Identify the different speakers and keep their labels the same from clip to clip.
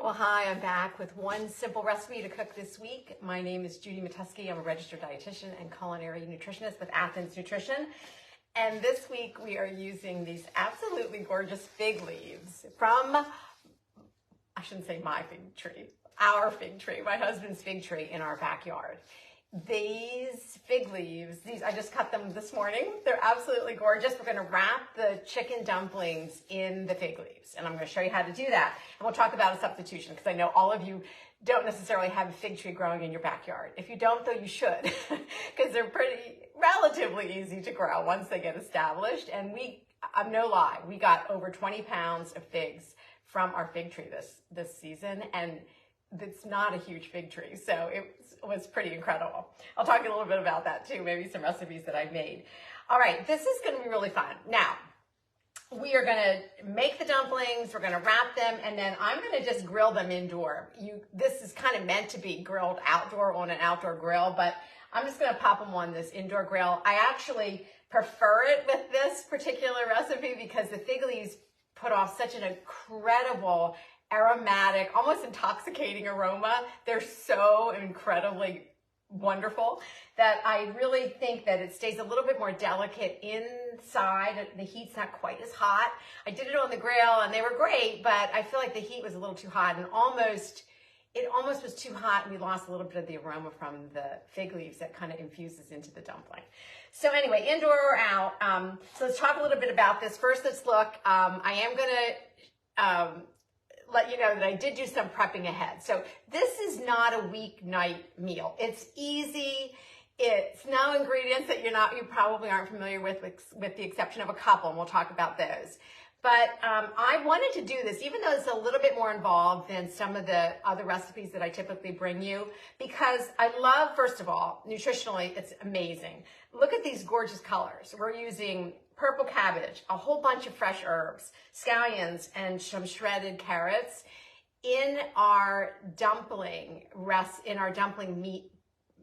Speaker 1: Well, hi, I'm back with one simple recipe to cook this week. My name is Judy Matuski. I'm a registered dietitian and culinary nutritionist with Athens Nutrition. And this week we are using these absolutely gorgeous fig leaves from, I shouldn't say my fig tree, our fig tree, my husband's fig tree in our backyard. These fig leaves, I just cut them this morning. They're absolutely gorgeous. We're going to wrap the chicken dumplings in the fig leaves, and I'm going to show you how to do that. And we'll talk about a substitution because I know all of you don't necessarily have a fig tree growing in your backyard. If you don't, though, you should because they're relatively easy to grow once they get established. And I'm no lie, we got over 20 pounds of figs from our fig tree this season, and it's not a huge fig tree, so it was pretty incredible. I'll talk a little bit about that too, maybe some recipes that I've made. All right, this is going to be really fun. Now, we are going to make the dumplings, we're going to wrap them, and then I'm going to just grill them indoor. This is kind of meant to be grilled outdoor on an outdoor grill, but I'm just going to pop them on this indoor grill. I actually prefer it with this particular recipe because the fig leaves put off such an incredible aromatic, almost intoxicating aroma. They're so incredibly wonderful that I really think that it stays a little bit more delicate inside. The heat's not quite as hot. I did it on the grill and they were great, but I feel like the heat was a little too hot and it almost was too hot and we lost a little bit of the aroma from the fig leaves that kind of infuses into the dumpling. So anyway, indoor or out. So let's talk a little bit about this. First, let's look. I am going to let you know that I did do some prepping ahead. So this is not a weeknight meal. It's easy. It's no ingredients that you probably aren't familiar with the exception of a couple, and we'll talk about those. But I wanted to do this, even though it's a little bit more involved than some of the other recipes that I typically bring you, because I love, first of all, nutritionally, it's amazing. Look at these gorgeous colors. We're using purple cabbage, a whole bunch of fresh herbs, scallions, and some shredded carrots in our dumpling meat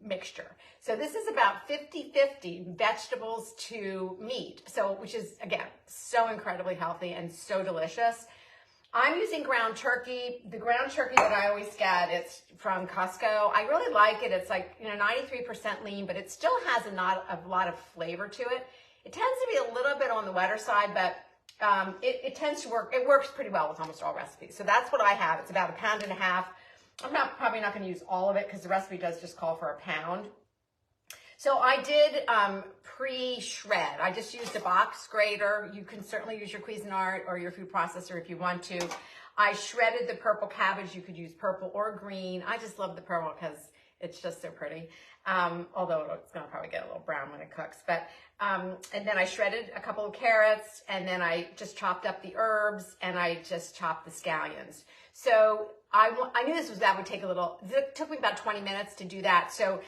Speaker 1: mixture. So this is about 50-50 vegetables to meat, which is, again, so incredibly healthy and so delicious. I'm using ground turkey. The ground turkey that I always get, it's from Costco. I really like it. It's like, 93% lean, but it still has a lot of flavor to it. It tends to be a little bit on the wetter side, but it tends to work. It works pretty well with almost all recipes. So that's what I have. It's about 1.5 pounds. I'm probably not going to use all of it because the recipe does just call for 1 pound. So I did pre-shred. I just used a box grater. You can certainly use your Cuisinart or your food processor if you want to. I shredded the purple cabbage. You could use purple or green. I just love the purple because it's just so pretty. Although it's going to probably get a little brown when it cooks. But and then I shredded a couple of carrots, and then I just chopped up the herbs, and I just chopped the scallions. So I knew that would take it took me about 20 minutes to do that. So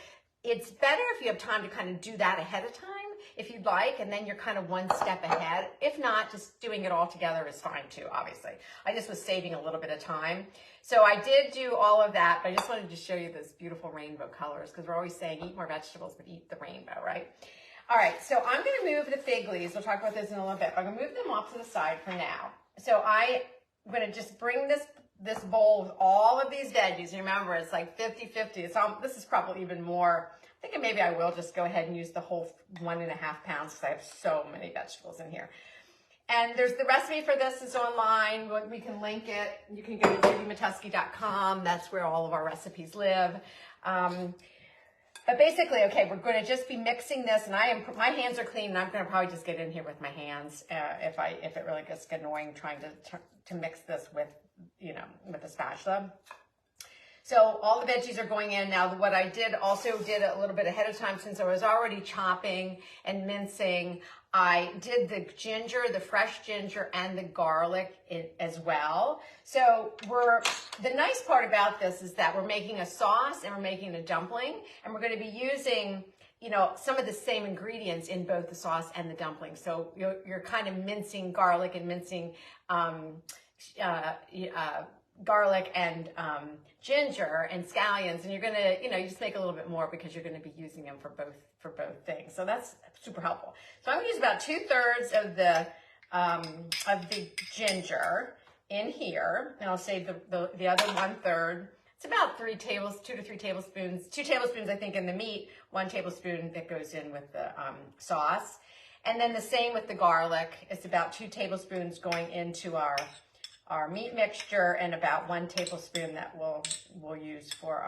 Speaker 1: it's better if you have time to kind of do that ahead of time, if you'd like, and then you're kind of one step ahead. If not, just doing it all together is fine too, obviously. I just was saving a little bit of time. So I did do all of that, but I just wanted to show you those beautiful rainbow colors because we're always saying eat more vegetables, but eat the rainbow, right? All right, so I'm going to move the fig leaves. We'll talk about this in a little bit. I'm going to move them off to the side for now. So I'm going to just bring this bowl with all of these veggies. Remember, it's like 50-50. This is probably even more. I think maybe I will just go ahead and use the whole 1.5 pounds because I have so many vegetables in here. And there's the recipe for this is online. We can link it. You can go to judymatuski.com. That's where all of our recipes live. But basically, okay, we're going to just be mixing this, and my hands are clean, and I'm going to probably just get in here with my hands if it really gets annoying trying to mix this with a spatula. So all the veggies are going in. Now, what I also did a little bit ahead of time, since I was already chopping and mincing, I did the ginger, the fresh ginger, and the garlic as well. So the nice part about this is that we're making a sauce and we're making a dumpling, and we're going to be using some of the same ingredients in both the sauce and the dumpling. So you're kind of mincing garlic and mincing garlic and ginger and scallions, and you're gonna, you just make a little bit more because you're gonna be using them for both things. So that's super helpful. So I'm gonna use about 2/3 of the ginger, in here, and I'll save the other 1/3. It's about 2 to 3 tablespoons. 2 tablespoons, I think, in the meat. 1 tablespoon that goes in with the sauce. And then the same with the garlic. It's about 2 tablespoons going into our meat mixture, and about 1 tablespoon that we'll use for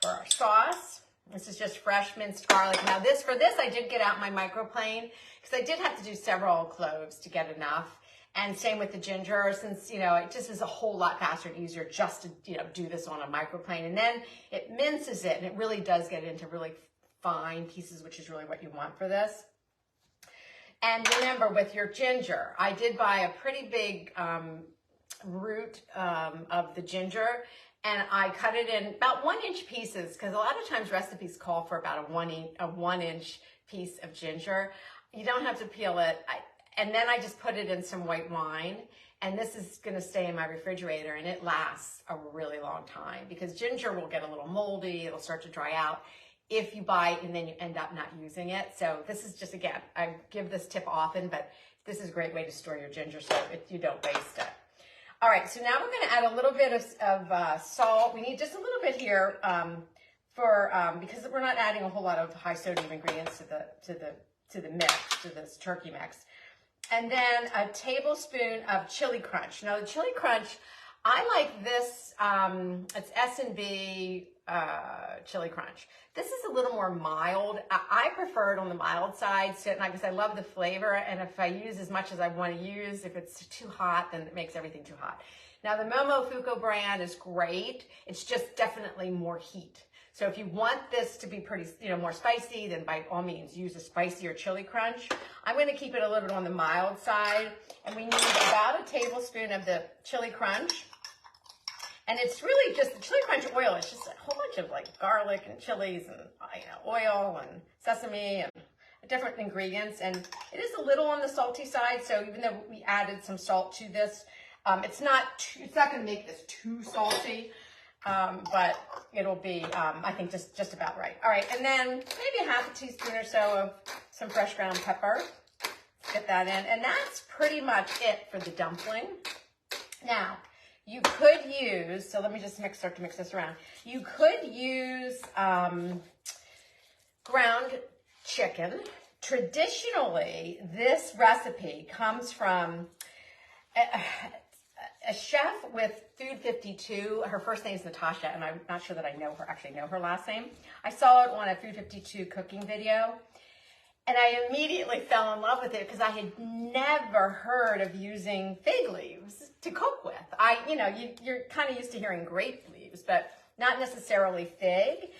Speaker 1: our sauce. This is just fresh minced garlic. Now for this I did get out my microplane because I did have to do several cloves to get enough. And same with the ginger, since, it just is a whole lot faster and easier just to, do this on a microplane. And then it minces it, and it really does get into really fine pieces, which is really what you want for this. And remember, with your ginger, I did buy a pretty big root of the ginger, and I cut it in about 1-inch pieces, because a lot of times recipes call for about a 1-inch piece of ginger. You don't have to peel it. And then I just put it in some white wine, and this is going to stay in my refrigerator, and it lasts a really long time, because ginger will get a little moldy. It'll start to dry out if you buy it and then you end up not using it. So this is just, again, I give this tip often, but this is a great way to store your ginger so you don't waste it. All right, so now we're going to add a little bit of salt. We need just a little bit here because we're not adding a whole lot of high sodium ingredients to the mix, to this turkey mix. And then a tablespoon of chili crunch. Now the chili crunch, I like this, it's S&B chili crunch. This is a little more mild. I prefer it on the mild side, because I love the flavor, and if I use as much as I want to use, if it's too hot, then it makes everything too hot. Now the Momofuku brand is great. It's just definitely more heat. So if you want this to be pretty, more spicy, then by all means use a spicier chili crunch. I'm going to keep it a little bit on the mild side, and we need about a tablespoon of the chili crunch. And it's really just the chili crunch oil. It's just a whole bunch of garlic and chilies and oil and sesame and different ingredients. And it is a little on the salty side. So even though we added some salt to this, it's not going to make this too salty. But it'll be, I think, just about right. All right, and then maybe half a teaspoon or so of some fresh ground pepper. Get that in, and that's pretty much it for the dumpling. Now, you could use, so let me just start to mix this around. You could use ground chicken. Traditionally, this recipe comes from a chef with Food 52. Her first name is Natasha, and I'm not sure that I actually know her last name. I saw it on a Food 52 cooking video, and I immediately fell in love with it because I had never heard of using fig leaves to cook with. You're kind of used to hearing grape leaves, but not necessarily fig.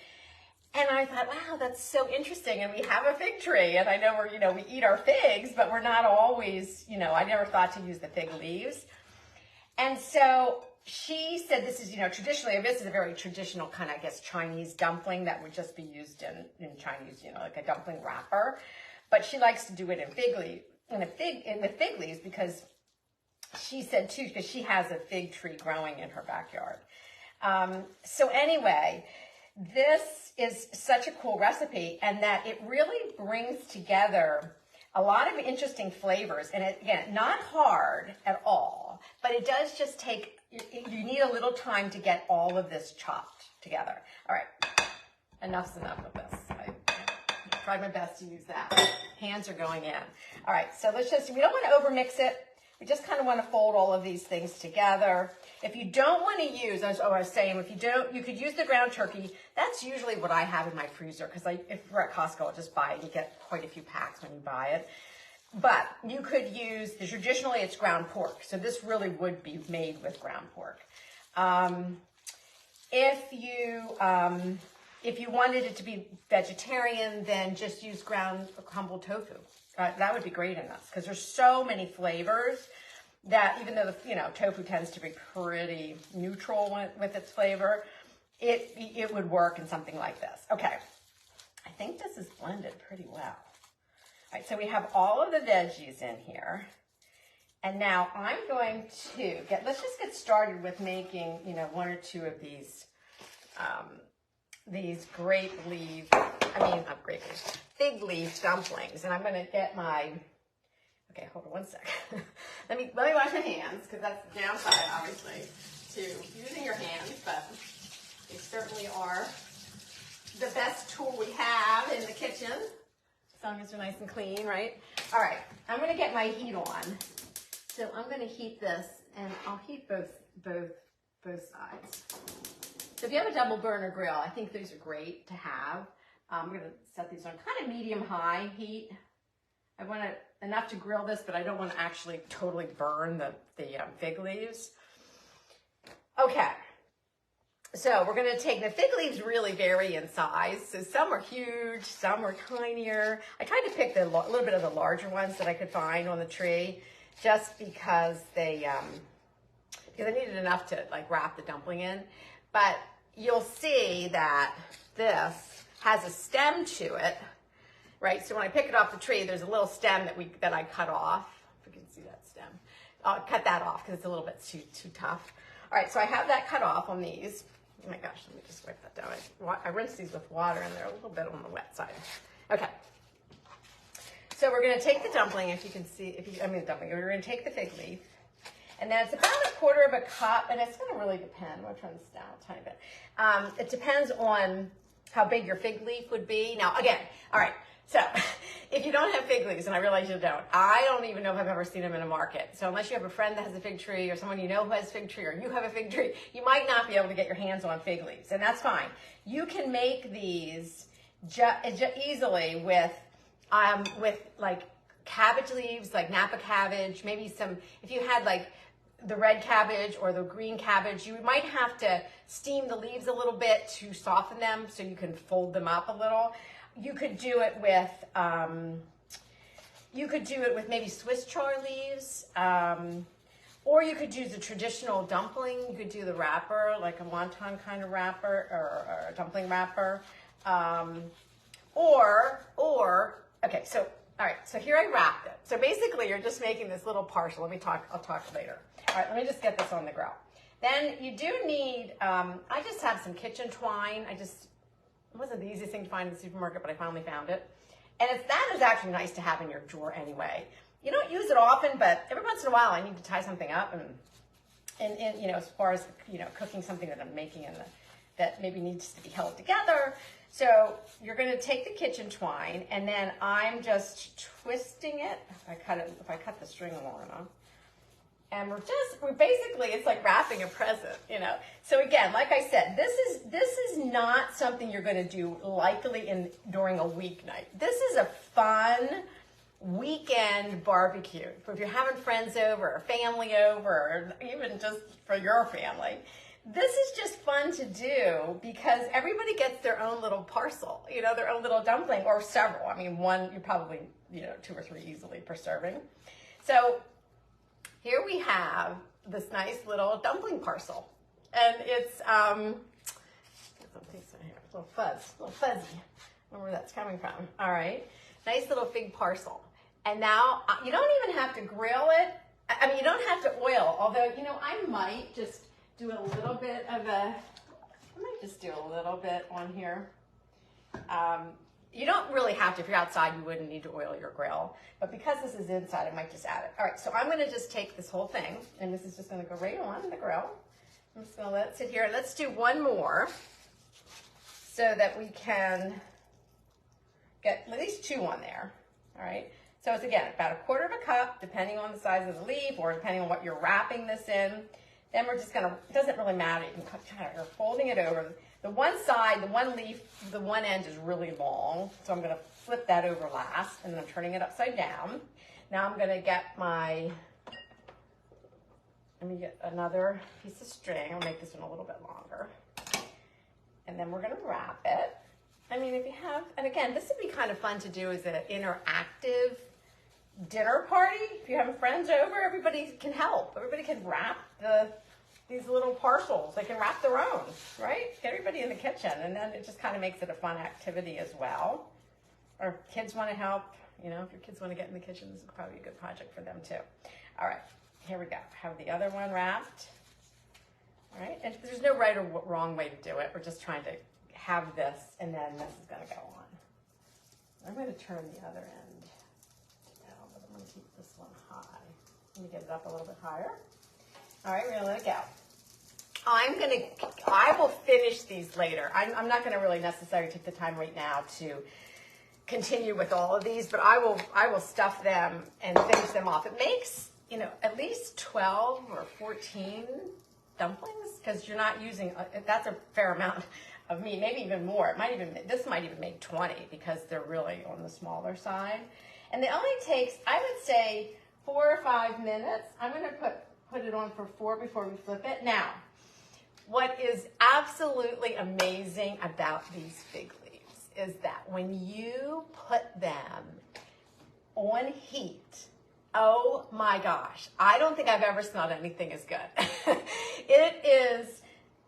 Speaker 1: And I thought, wow, that's so interesting. And we have a fig tree, and I know we eat our figs, but we're not always, I never thought to use the fig leaves. And so she said this is, traditionally, this is a very traditional kind of, I guess, Chinese dumpling that would just be used in Chinese, like a dumpling wrapper. But she likes to do it in with fig leaves, because she said too, because she has a fig tree growing in her backyard. So anyway, this is such a cool recipe, and that it really brings together a lot of interesting flavors. And again, not hard at all, but it does just take, you need a little time to get all of this chopped together. All right, enough's enough of this. I tried my best to use that. Hands are going in. All right, so we don't want to overmix it. We just kind of want to fold all of these things together. If you don't want to use, as I was saying, you could use the ground turkey. That's usually what I have in my freezer, because if we're at Costco, I'll just buy it. You get quite a few packs when you buy it. But you could use, traditionally it's ground pork, so this really would be made with ground pork. If you wanted it to be vegetarian, then just use ground crumbled tofu. That would be great in this, because there's so many flavors that even though the tofu tends to be pretty neutral with its flavor, it would work in something like this. Okay, I think this is blended pretty well. All right, so we have all of the veggies in here, and now I'm going to let's just get started with making 1 or 2 of these fig leaf dumplings. And I'm going to get my Okay, hold on one sec. let me wash my hands, because that's the downside, obviously, to using your hands, but they certainly are the best tool we have in the kitchen, as long as they're nice and clean, right? All right, I'm going to get my heat on. So I'm going to heat this, and I'll heat both sides. So if you have a double burner grill, I think these are great to have. I'm going to set these on kind of medium-high heat. I want it enough to grill this, but I don't want to actually totally burn the fig leaves. Okay, so we're going to take, the fig leaves really vary in size. So some are huge, some are tinier. I tried to pick a little bit of the larger ones that I could find on the tree, just because because I needed enough to like wrap the dumpling in. But you'll see that this has a stem to it, right? So when I pick it off the tree, there's a little stem that I cut off. If you can see that stem. I'll cut that off because it's a little bit too tough. All right, so I have that cut off on these. Oh my gosh, let me just wipe that down. I rinse these with water and they're a little bit on the wet side. Okay. So we're going to take the dumpling, if you can see, we're going to take the fig leaf. And then it's about 1/4 cup, and it's going to really depend. I'm going to turn this down a tiny bit. It depends on how big your fig leaf would be. Now, again, all right, so if you don't have fig leaves, and I realize you don't, I don't even know if I've ever seen them in a market. So unless you have a friend that has a fig tree, or someone you know who has a fig tree, or you have a fig tree, you might not be able to get your hands on fig leaves, and that's fine. You can make these easily with like cabbage leaves, like Napa cabbage, maybe some, if you had like the red cabbage or the green cabbage, you might have to steam the leaves a little bit to soften them so you can fold them up a little. You could do it with maybe Swiss chard leaves, or you could use a traditional dumpling. You could do the wrapper, like a wonton kind of wrapper, or a dumpling wrapper, okay, so all right, so here I wrapped it. So basically you're just making this little parcel. I'll talk later. All right, let me just get this on the grill. Then you do need, I just have some kitchen twine. It wasn't the easiest thing to find in the supermarket, but I finally found it. And that is actually nice to have in your drawer anyway. You don't use it often, but every once in a while I need to tie something up, and as far as, cooking something that I'm making that maybe needs to be held together. So you're going to take the kitchen twine, and then I'm just twisting it. If I cut the string long enough, and we're basically, it's like wrapping a present, So again, like I said, this is not something you're going to do likely during a weeknight. This is a fun weekend barbecue. If you're having friends over, or family over, or even just for your family. This is just fun to do because everybody gets their own little parcel, their own little dumpling, or several. I mean, one, you probably, 2 or 3 easily per serving. So here we have this nice little dumpling parcel. And it's, a little fuzzy. I don't know where that's coming from. All right. Nice little fig parcel. And now you don't even have to grill it. I mean, you don't have to oil, although, I might just do a little bit on here. You don't really have to. If you're outside, you wouldn't need to oil your grill. But because this is inside, I might just add it. All right, so I'm going to just take this whole thing, and this is just going to go right on the grill. I'm just going to let it sit here. Let's do one more so that we can get at least 2 on there. All right. So it's, again, about 1/4 cup, depending on the size of the leaf or depending on what you're wrapping this in. Then we're just going to, it doesn't really matter. You can you're folding it over. The one side, the one leaf, the one end is really long. So I'm going to flip that over last, and then I'm turning it upside down. Now I'm going to get let me get another piece of string. I'll make this one a little bit longer. And then we're going to wrap it. I mean, if you have, and again, this would be kind of fun to do as an interactive dinner party. If you're having friends over, everybody can help. Everybody can wrap these little parcels. They can wrap their own, right? Get everybody in the kitchen, and then it just kind of makes it a fun activity as well. Or if kids want to help, if your kids want to get in the kitchen, this is probably a good project for them too. All right, here we go. Have the other one wrapped. All right, and there's no right or wrong way to do it. We're just trying to have this, and then this is going to go on. I'm going to turn the other end down, but I'm going to keep this one. high. Let me get it up a little bit higher. All right, we're gonna let it go. I will finish these later. I'm not gonna really necessarily take the time right now to continue with all of these, but I will stuff them and finish them off. It makes, at least 12 or 14 dumplings, because you're not using, that's a fair amount of meat, maybe even more. This might even make 20 because they're really on the smaller side. And it only takes, I would say, 4 or 5 minutes. I'm gonna put it on for 4 before we flip it. Now, what is absolutely amazing about these fig leaves is that when you put them on heat, oh my gosh, I don't think I've ever smelled anything as good. It is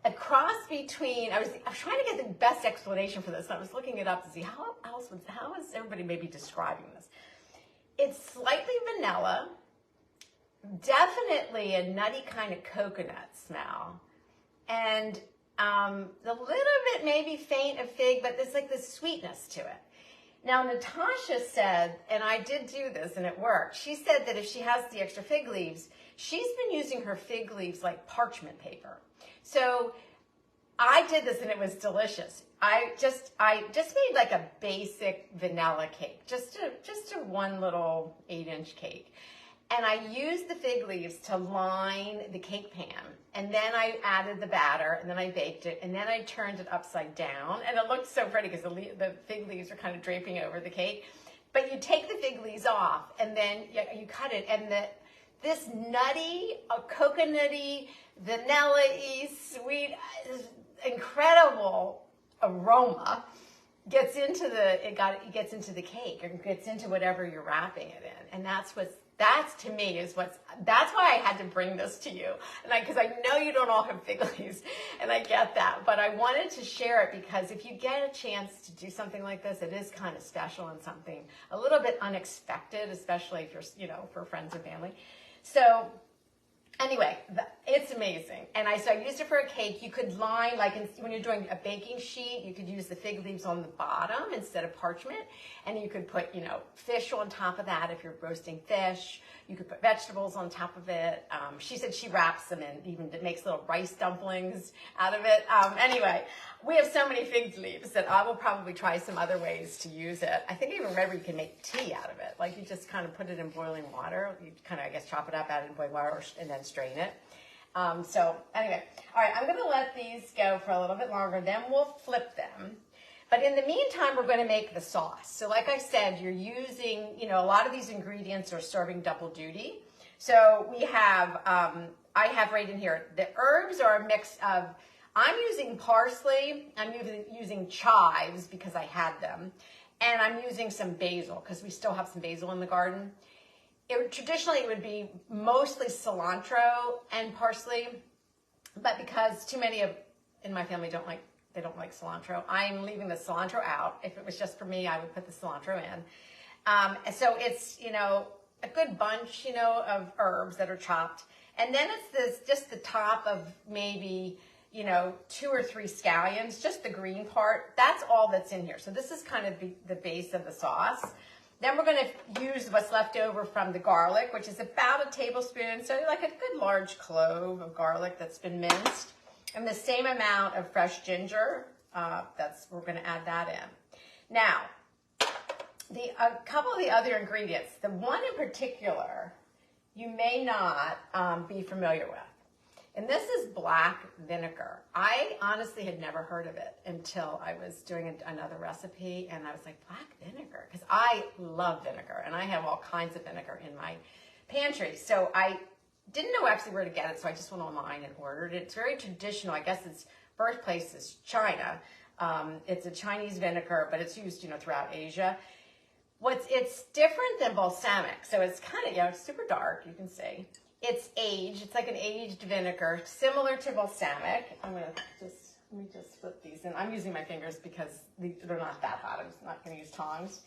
Speaker 1: a cross between, I was trying to get the best explanation for this, and I was looking it up to see how is everybody maybe describing this. It's slightly vanilla, definitely a nutty kind of coconut smell, and a little bit maybe faint of fig, but there's like this sweetness to it. Now, Natasha said, and I did do this and it worked, she said that if she has the extra fig leaves, she's been using her fig leaves like parchment paper. So I did this and it was delicious. I just made like a basic vanilla cake, just a one little 8-inch cake. And I used the fig leaves to line the cake pan. And then I added the batter, and then I baked it, and then I turned it upside down. And it looked so pretty because the fig leaves are kind of draping over the cake. But you take the fig leaves off, and then you cut it, and this nutty, coconutty, vanilla-y, sweet, incredible aroma gets into it gets into the cake, or gets into whatever you're wrapping it in. And that's to me that's why I had to bring this to you. And because I know you don't all have fig leaves, and I get that, but I wanted to share it because if you get a chance to do something like this, it is kind of special and something a little bit unexpected, especially if you're, for friends and family. So anyway, it's amazing. And so I used it for a cake. You could line, when you're doing a baking sheet, you could use the fig leaves on the bottom instead of parchment. And you could put, fish on top of that if you're roasting fish. You could put vegetables on top of it. She said she wraps them in, even makes little rice dumplings out of it. Anyway, we have so many fig leaves that I will probably try some other ways to use it. I think even remember you can make tea out of it. Like you just kind of put it in boiling water. You kind of, I guess, chop it up, add it in boiling water, and then strain it. So anyway, all right, I'm going to let these go for a little bit longer. Then we'll flip them. But in the meantime, we're going to make the sauce. So like I said, you're using, a lot of these ingredients are serving double duty. So we have, I have right in here, the herbs are a mix of, I'm using parsley, I'm using chives because I had them, and I'm using some basil because we still have some basil in the garden. Traditionally, it would be mostly cilantro and parsley, but because too many in my family don't like cilantro, I'm leaving the cilantro out. If it was just for me, I would put the cilantro in. So it's, a good bunch, of herbs that are chopped. And then it's just the top of maybe, 2 or 3 scallions, just the green part. That's all that's in here. So this is kind of the base of the sauce. Then we're going to use what's left over from the garlic, which is about a tablespoon. So like a good large clove of garlic that's been minced. And the same amount of fresh ginger, we're going to add that in. Now, a couple of the other ingredients, the one in particular you may not be familiar with. And this is black vinegar. I honestly had never heard of it until I was doing another recipe, and I was like, black vinegar? Because I love vinegar, and I have all kinds of vinegar in my pantry. So I didn't know actually where to get it, so I just went online and ordered it. It's very traditional. I guess its birthplace is China. It's a Chinese vinegar, but it's used, throughout Asia. It's different than balsamic, so it's kind of, it's super dark, you can see. It's aged. It's like an aged vinegar, similar to balsamic. Let me just flip these in. I'm using my fingers because they're not that hot. I'm just not going to use tongs.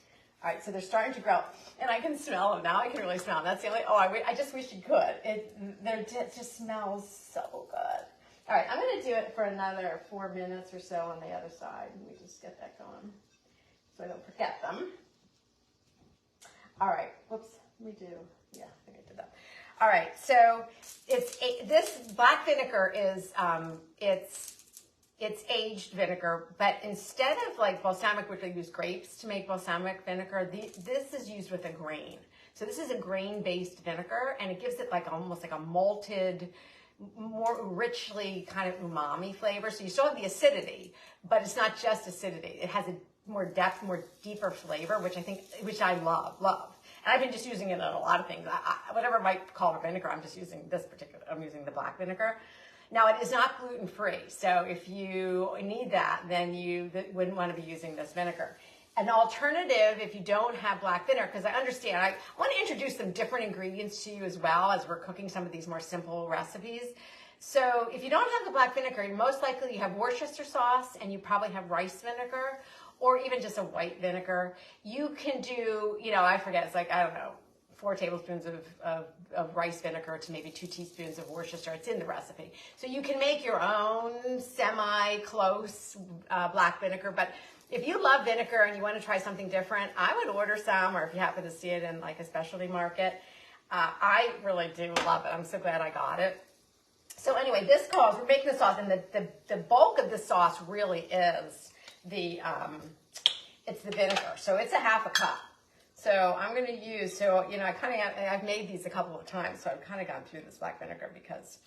Speaker 1: All right, so they're starting to grow, and I can smell them now. I can really smell them. That's the only. I just wish you could. It just smells so good. All right, I'm going to do it for another 4 minutes or so on the other side. Let me just get that going so I don't forget them. All right, whoops. Let me do. Yeah, I think I did that. All right, so this black vinegar is it's aged vinegar, but instead of like balsamic, which we use grapes to make balsamic vinegar, this is used with a grain. So this is a grain-based vinegar, and it gives it like almost like a malted, more richly kind of umami flavor. So you still have the acidity, but it's not just acidity. It has a more depth, more deeper flavor, which I love. And I've been just using it in a lot of things. Whatever I might call a vinegar, I'm just using I'm using the black vinegar. Now, it is not gluten-free, so if you need that, then you wouldn't want to be using this vinegar. An alternative, if you don't have black vinegar, because I understand, I want to introduce some different ingredients to you as well as we're cooking some of these more simple recipes. So if you don't have the black vinegar, most likely you have Worcestershire sauce and you probably have rice vinegar or even just a white vinegar. You can do, I forget, it's like, I don't know, 4 tablespoons of rice vinegar to maybe 2 teaspoons of Worcestershire. It's in the recipe. So you can make your own semi-close black vinegar. But if you love vinegar and you want to try something different, I would order some, or if you happen to see it in like a specialty market. I really do love it. I'm so glad I got it. So anyway, we're making the sauce, and the bulk of the sauce really is it's the vinegar. So it's a half a cup. So I'm going to use, I've made these a couple of times, so I've kind of gone through this black vinegar because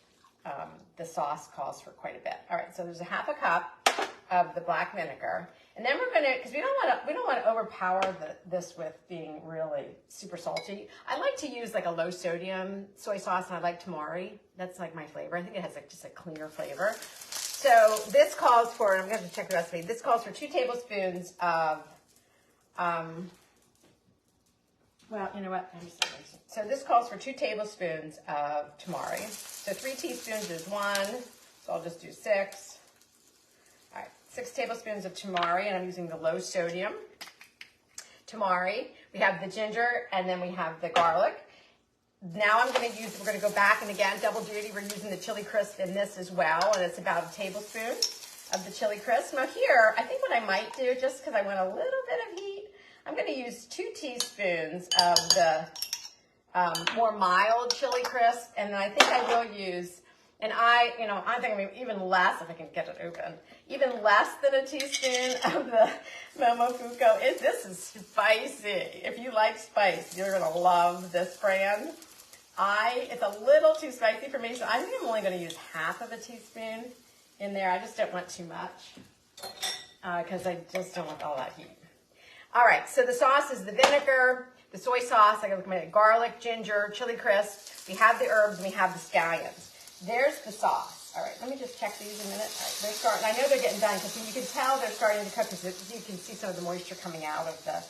Speaker 1: the sauce calls for quite a bit. All right, so there's a half a cup of the black vinegar. And then we're going to, because we don't want to overpower this with being really super salty. I like to use like a low sodium soy sauce, and I like tamari. That's like my flavor. I think it has like just a cleaner flavor. So this calls for, and I'm going to check the recipe, this calls for 2 tablespoons of, well, you know what? So this calls for 2 tablespoons of tamari. So 3 teaspoons is 1, so I'll just do 6. All right, 6 tablespoons of tamari, and I'm using the low sodium tamari. We have the ginger, and then we have the garlic. Now we're going to go back, and again, double duty, we're using the chili crisp in this as well, and it's about a tablespoon of the chili crisp. Now here, I think what I might do, just because I want a little bit of heat, I'm going to use 2 teaspoons of the more mild chili crisp, and then I think I will use, and I think even less, if I can get it open, even less than a teaspoon of the Momofuku. This is spicy. If you like spice, you're going to love this brand. It's a little too spicy for me, so I think I'm only going to use half of a teaspoon in there. I just don't want too much because I just don't want all that heat. All right, so the sauce is the vinegar, the soy sauce, I got my garlic, ginger, chili crisp. We have the herbs, and we have the scallions. There's the sauce. All right, let me just check these a minute. All right, they're starting. I know they're getting done because you can tell they're starting to cook because you can see some of the moisture coming out of the.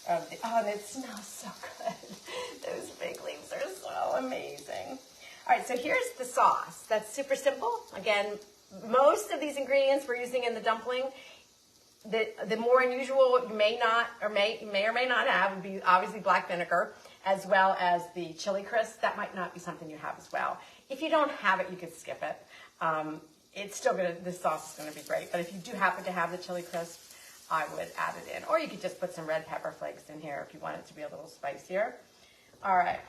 Speaker 1: Oh, and it smells so good. Those fig leaves are so amazing. All right, so here's the sauce. That's super simple. Again, most of these ingredients we're using in the dumpling. The more unusual you may or may not have would be obviously black vinegar, as well as the chili crisp. That might not be something you have as well. If you don't have it, you could skip it. This sauce is gonna be great. But if you do happen to have the chili crisp, I would add it in. Or you could just put some red pepper flakes in here if you want it to be a little spicier. All right,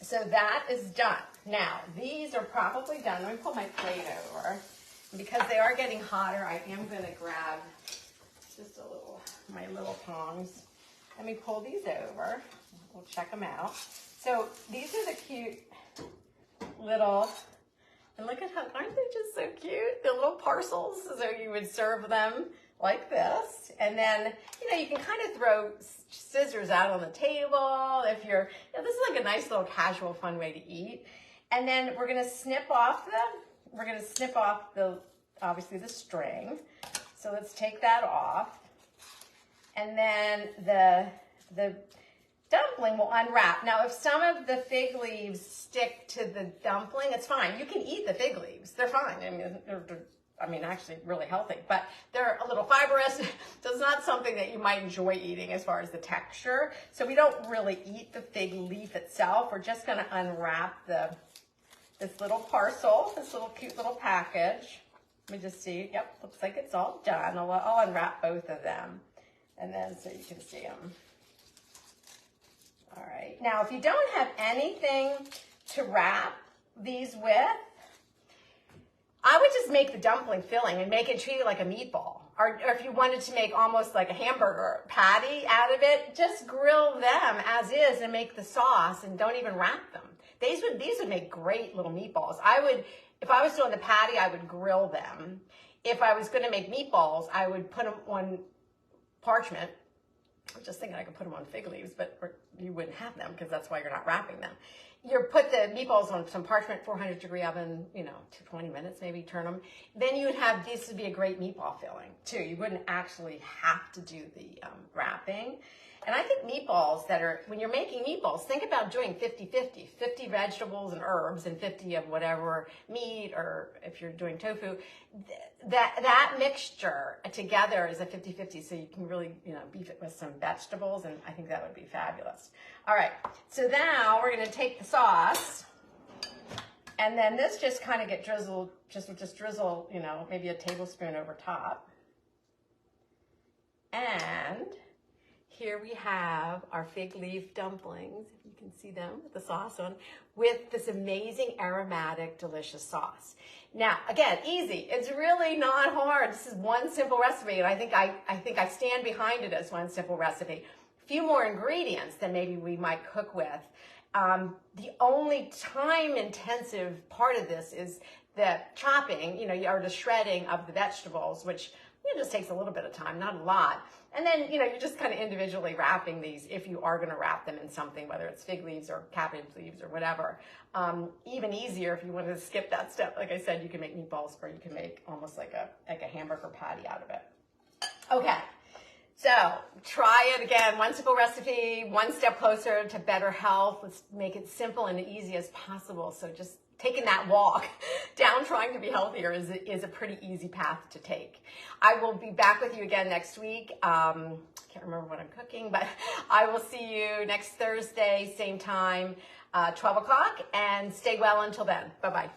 Speaker 1: so that is done. Now, these are probably done. Let me pull my plate over. Because they are getting hotter, I am going to grab just my little tongs. Let me pull these over. We'll check them out. So these are the cute little, and look at how, aren't they just so cute? The little parcels, so you would serve them like this. And then, you can kind of throw scissors out on the table if you're, this is like a nice little casual, fun way to eat. And then we're going to snip off obviously the string. So let's take that off. And then the dumpling will unwrap. Now, if some of the fig leaves stick to the dumpling, it's fine. You can eat the fig leaves. They're fine. I mean, actually really healthy, but they're a little fibrous. So it's not something that you might enjoy eating as far as the texture. So we don't really eat the fig leaf itself. We're just going to unwrap this little parcel, this little cute little package. Let me just see. Yep, looks like it's all done. I'll unwrap both of them, and then so you can see them. All right, now if you don't have anything to wrap these with, I would just make the dumpling filling and make it treat it like a meatball. Or if you wanted to make almost like a hamburger patty out of it, just grill them as is and make the sauce and don't even wrap them. These would make great little meatballs. If I was doing the patty, I would grill them. If I was going to make meatballs, I would put them on parchment. I was just thinking I could put them on fig leaves, but you wouldn't have them because that's why you're not wrapping them. You put the meatballs on some parchment, 400-degree oven, 20 minutes maybe, turn them. Then you would have, this would be a great meatball filling too. You wouldn't actually have to do the wrapping. And I think meatballs when you're making meatballs, think about doing 50-50, 50 vegetables and herbs and 50 of whatever meat, or if you're doing tofu, that mixture together is a 50-50. So you can really, beef it with some vegetables, and I think that would be fabulous. All right, so now we're gonna take the sauce, and then this just kind of get drizzled, just drizzle, maybe a tablespoon over top. And here we have our fig leaf dumplings, if you can see them with the sauce on, with this amazing aromatic, delicious sauce. Now, again, easy. It's really not hard. This is one simple recipe, and I think I stand behind it as one simple recipe. A few more ingredients than maybe we might cook with. The only time-intensive part of this is the chopping, or the shredding of the vegetables, which just takes a little bit of time, not a lot. And then, you're just kind of individually wrapping these if you are going to wrap them in something, whether it's fig leaves or cabbage leaves or whatever. Even easier if you wanted to skip that step. Like I said, you can make meatballs, or you can make almost like a hamburger patty out of it. Okay, so try it again. One simple recipe, one step closer to better health. Let's make it simple and easy as possible. So just taking that walk down trying to be healthier is a pretty easy path to take. I will be back with you again next week. Can't remember what I'm cooking, but I will see you next Thursday, same time, 12 o'clock, and stay well until then. Bye-bye.